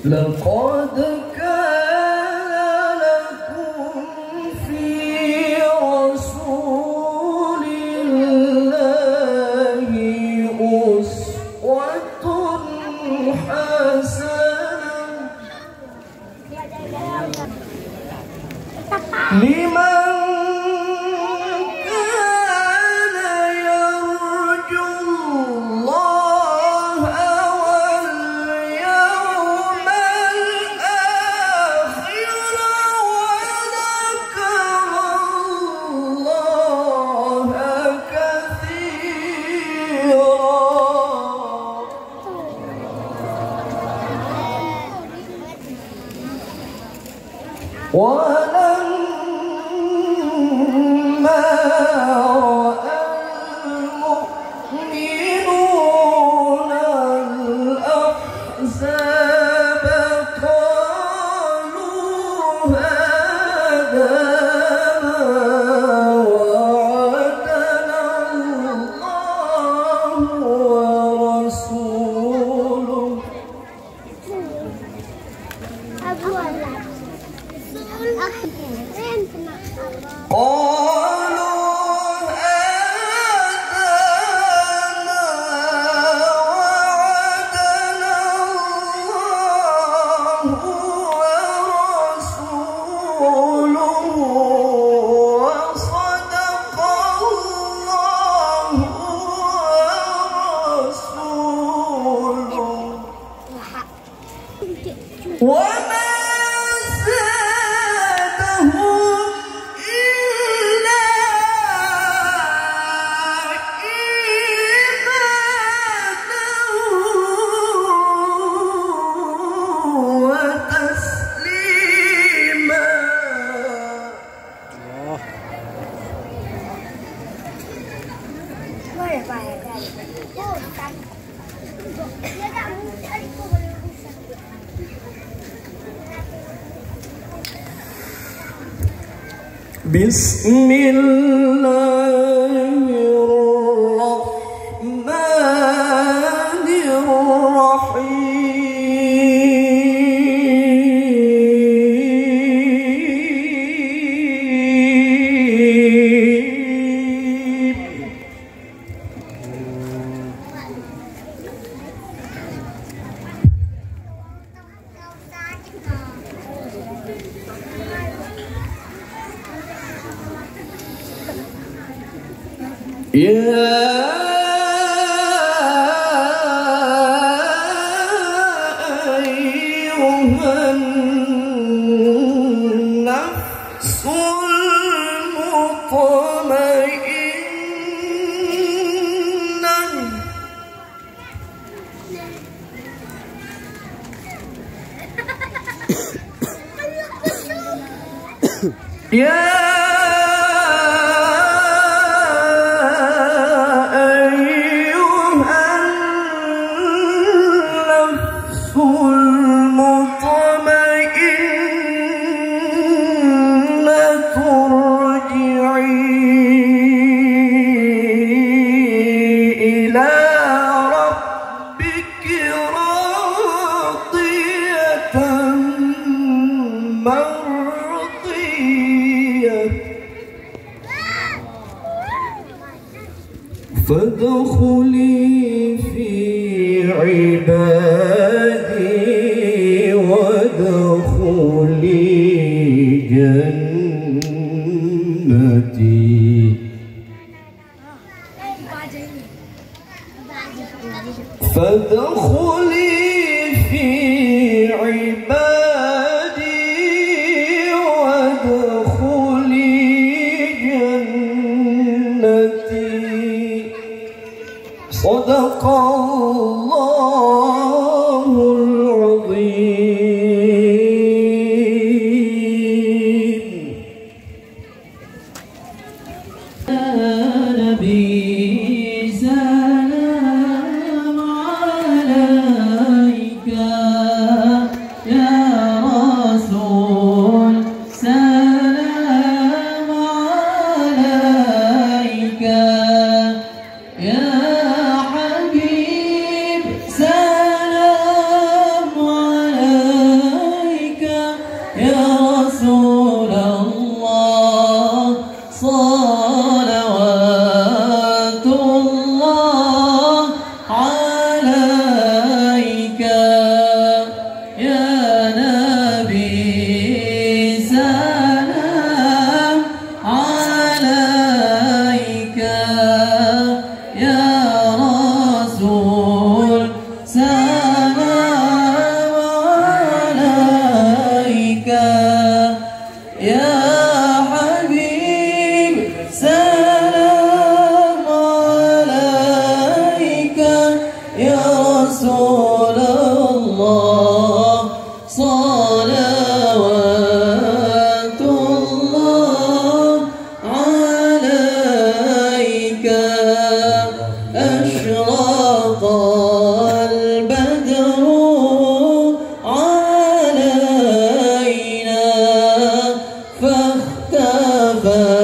لقد كان لكم في رسول الله أسوة حسنة لمن ولما رأى المؤمنون الأحزاب قالوا هذا ما وعدنا الله ورسوله قالوا هذا ما وعدنا الله ورسوله وصدق الله ورسوله وما بسم الله الرحمن يا أيها النفس المطمئنة فادخلي في عبادي وادخلي جنتي. فادخلي في عبادي وادخلي جنتي. صدق الله العظيم. يا نبي سلام عليك، يا رسول سلام عليك، يا حبيب سلام عليك، يا رسول الله صلوات الله عليك، يا نبي سلام عليك، يا رسول سلام عليك، يا حبيب سلام عليك، يا رسول الله صلوات الله عليك. أشرق البدر علينا فاختفى